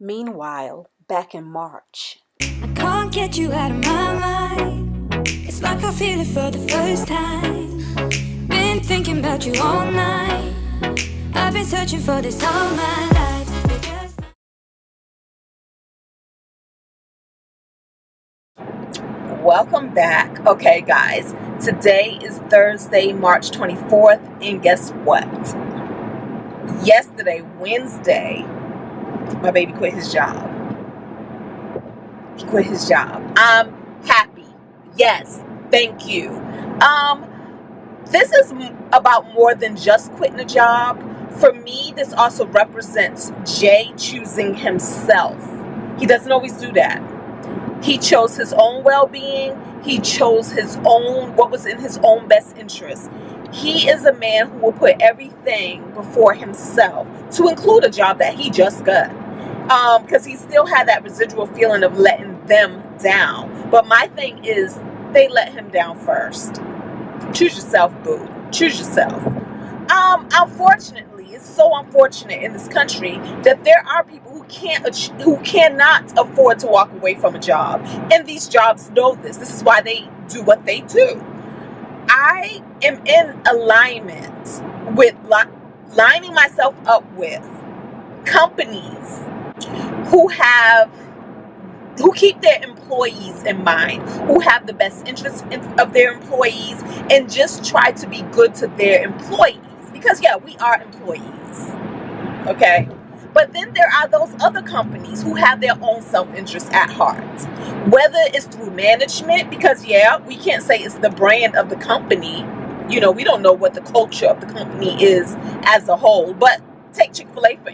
Meanwhile, back in March. I can't get you out of my mind. It's like I feel it for the first time. Been thinking about you all night. I've been searching for this all my life. Welcome back. Okay, guys, today is Thursday, March 24th, and guess what? Yesterday, Wednesday, my baby quit his job. He quit his job. I'm happy. Yes, thank you. This is about more than just quitting a job. For me, this also represents Jay choosing himself. He doesn't always do that. He chose his own well-being. He chose what was in his own best interest. He is a man who will put everything before himself, to include a job that he just got. Because he still had that residual feeling of letting them down. But my thing is, they let him down first. Choose yourself, boo. Choose yourself. Unfortunately, it's so unfortunate in this country that there are people who cannot afford to walk away from a job. And these jobs know this. This is why they do what they do. I am in alignment with lining myself up with companies who keep their employees in mind, who have the best interests of their employees, and just try to be good to their employees. Because yeah, we are employees, okay? But then there are those other companies who have their own self-interest at heart. Whether it's through management, because yeah, we can't say it's the brand of the company. You know, we don't know what the culture of the company is as a whole. But take Chick-fil-A for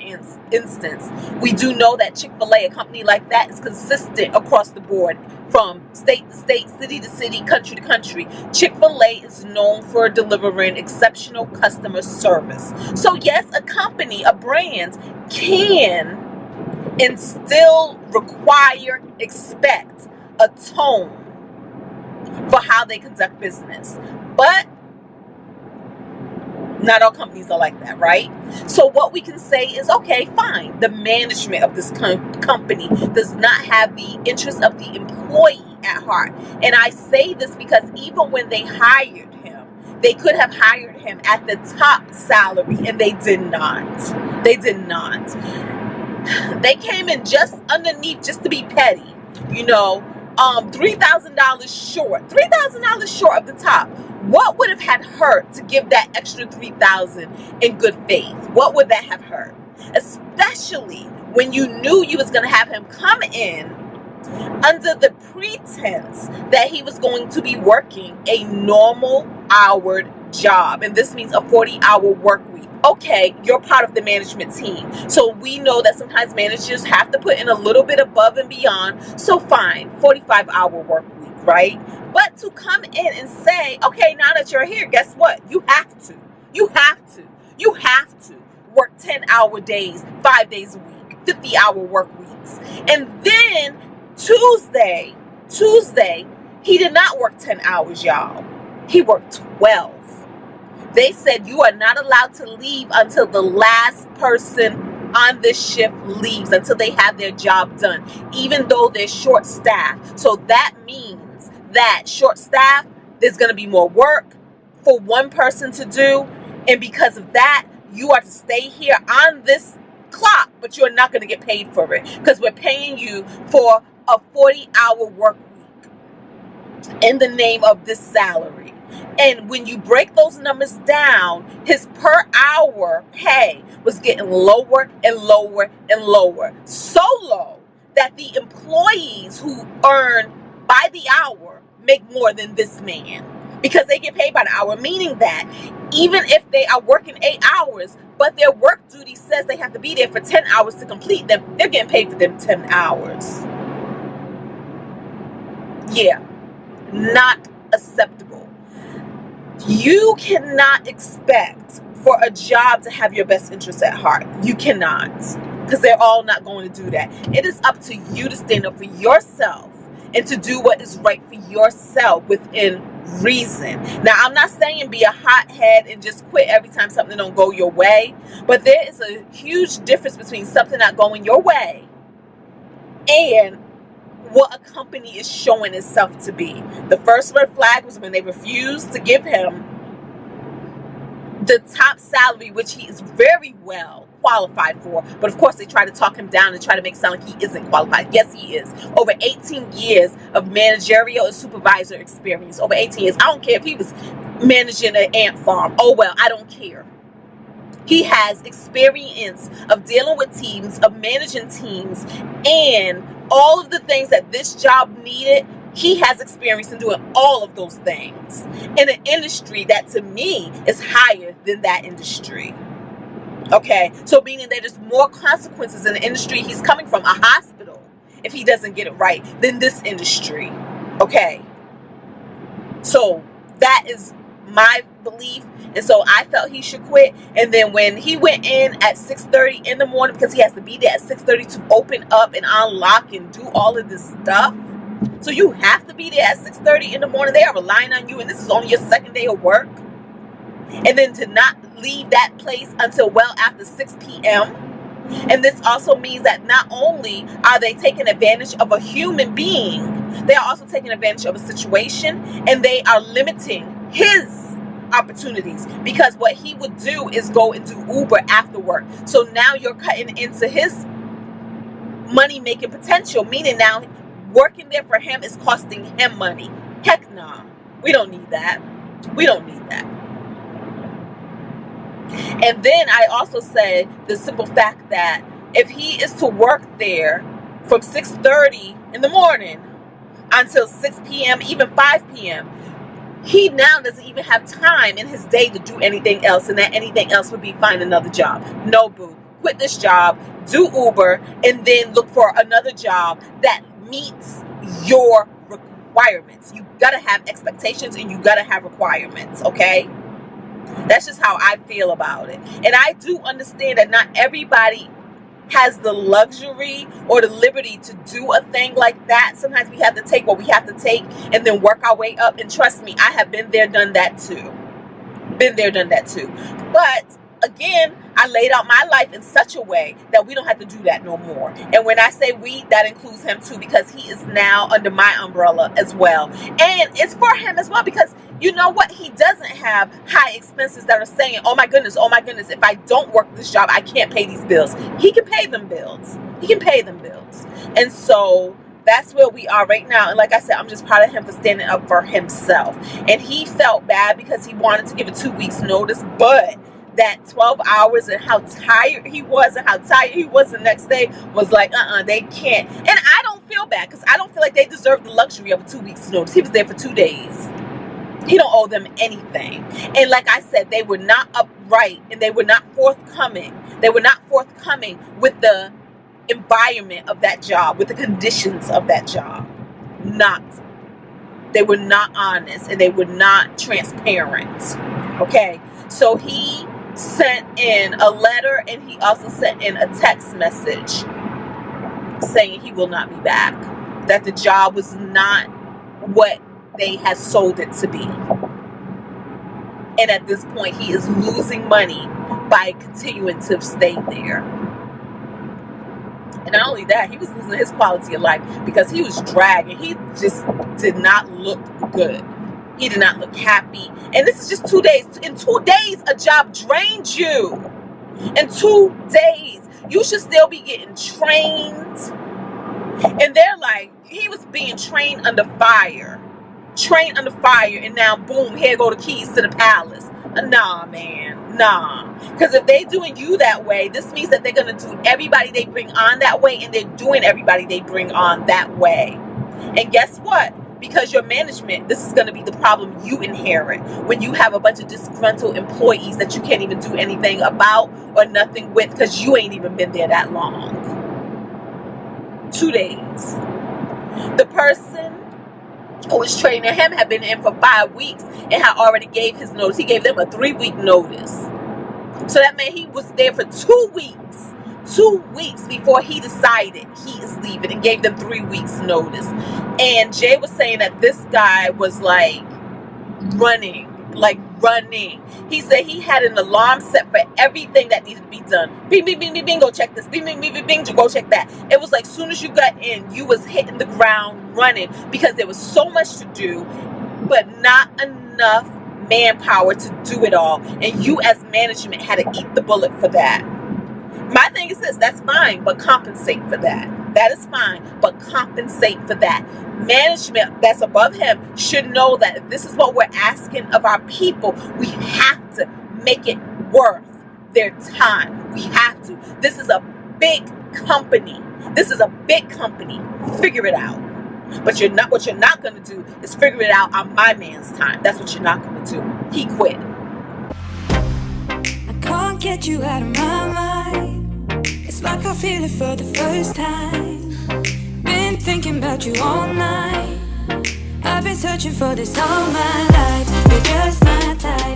instance. We do know that Chick-fil-A, a company like that, is consistent across the board, from state to state, city to city, country to country. Chick-fil-A is known for delivering exceptional customer service. So yes, a company, a brand, can and still require, expect a tone for how they conduct business. But not all companies are like that, right? So what we can say is, okay, fine. The management of this company does not have the interest of the employee at heart. And I say this because even when they hired him, they could have hired him at the top salary, and they did not. They did not. They came in just underneath, just to be petty, you know, $3,000 short. $3,000 short of the top. What would have had hurt to give that extra $3,000 in good faith? What would that have hurt? Especially when you knew you was going to have him come in under the pretense that he was going to be working a normal houred job. And this means a 40-hour work week. Okay, you're part of the management team. So we know that sometimes managers have to put in a little bit above and beyond. So fine, 45-hour work week, right? But to come in and say, okay, now that you're here, guess what? You have to work 10-hour days, 5 days a week, 50-hour work weeks. And then Tuesday, he did not work 10 hours, y'all. He worked 12. They said you are not allowed to leave until the last person on this shift leaves, until they have their job done, even though they're short staffed. So that means that short staff, there's going to be more work for one person to do. And because of that, you are to stay here on this clock, but you're not going to get paid for it, because we're paying you for a 40-hour work week in the name of this salary. And when you break those numbers down, his per hour pay was getting lower and lower and lower. So low that the employees who earn by the hour make more than this man, because they get paid by the hour, meaning that even if they are working 8 hours, but their work duty says they have to be there for 10 hours to complete them, they're getting paid for them 10 hours. Yeah, not acceptable. You cannot expect for a job to have your best interests at heart. You cannot, because they're all not going to do that. It is up to you to stand up for yourself and to do what is right for yourself within reason. Now, I'm not saying be a hothead and just quit every time something don't go your way, but there is a huge difference between something not going your way and what a company is showing itself to be. The first red flag was when they refused to give him the top salary, which he is very well qualified for. But of course, they try to talk him down and try to make it sound like he isn't qualified. Yes, he is. Over 18 years of managerial and supervisor experience. Over 18 years. I don't care if he was managing an ant farm. Oh, well, I don't care. He has experience of dealing with teams, of managing teams, and all of the things that this job needed. He has experience in doing all of those things in an industry that, to me, is higher than that industry. Okay, so meaning that there's more consequences in the industry he's coming from, a hospital, if he doesn't get it right, than this industry. Okay, so that is my belief, and so I felt he should quit. And then when he went in at 6:30 in the morning, because he has to be there at 6:30 to open up and unlock and do all of this stuff. So you have to be there at 6:30 in the morning. They are relying on you, and this is only your second day of work. And then to not leave that place until well after 6 p.m. And this also means that not only are they taking advantage of a human being, they are also taking advantage of a situation, and they are limiting his opportunities, because what he would do is go and do Uber after work. So now you're cutting into his money-making potential, meaning now working there for him is costing him money. Heck nah. We don't need that. We don't need that. And then I also said the simple fact that if he is to work there from 6:30 in the morning until 6 p.m., even 5 p.m., he now doesn't even have time in his day to do anything else, and that anything else would be find another job. No, boo. Quit this job, do Uber, and then look for another job that meets your requirements. You gotta have expectations, and you gotta have requirements, okay? That's just how I feel about it. And I do understand that not everybody has the luxury or the liberty to do a thing like that. Sometimes we have to take what we have to take and then work our way up. And trust me, I have been there, done that too. Been there, done that too. But again, I laid out my life in such a way that we don't have to do that no more. And when I say we, that includes him too, because he is now under my umbrella as well. And it's for him as well, because you know what? He doesn't have high expenses that are saying, oh my goodness, if I don't work this job, I can't pay these bills. He can pay them bills. He can pay them bills. And so that's where we are right now. And like I said, I'm just proud of him for standing up for himself. And he felt bad because he wanted to give a 2 weeks notice, but that 12 hours and how tired he was the next day was like, they can't. And I don't feel bad, because I don't feel like they deserve the luxury of a 2 weeks notice. He was there for 2 days. He don't owe them anything. And like I said, they were not upright, and they were not forthcoming. They were not forthcoming with the environment of that job, with the conditions of that job. They were not honest, and they were not transparent. Okay, so he sent in a letter, and he also sent in a text message saying he will not be back, that the job was not what they had sold it to be. And at this point, he is losing money by continuing to stay there. And not only that, he was losing his quality of life, because he was dragging. He just did not look good. He did not look happy. And this is just 2 days. In 2 days, a job drains you. In 2 days, you should still be getting trained. And they're like, he was being trained under fire. And now, boom, here go the keys to the palace. Nah, man. Nah. Because if they're doing you that way, this means that they're going to do everybody they bring on that way, and they're doing everybody they bring on that way. And guess what? Because your management, this is going to be the problem you inherit when you have a bunch of disgruntled employees that you can't even do anything about or nothing with, because you ain't even been there that long. 2 days. The person who was training him had been in for 5 weeks and had already gave his notice. He gave them a 3-week notice. So that meant he was there for 2 weeks. 2 weeks before he decided he is leaving, and gave them 3 weeks notice. And Jay was saying that this guy was like running running. He said he had an alarm set for everything that needed to be done. Bing, bing, bing, bing, bing, go check this. Bing, bing, bing, bing, bing, go check that. It was like soon as you got in, you was hitting the ground running because there was so much to do, but not enough manpower to do it all. And you as management had to eat the bullet for that. My thing is this, that's fine, but compensate for that. That is fine, but compensate for that. Management that's above him should know that if this is what we're asking of our people, we have to make it worth their time. We have to. This is a big company. This is a big company. Figure it out. But what you're not going to do is figure it out on my man's time. That's what you're not going to do. He quit. I can't get you out of my mind. It's like I feel it for the first time. Been thinking about you all night. I've been searching for this all my life. You're just my type.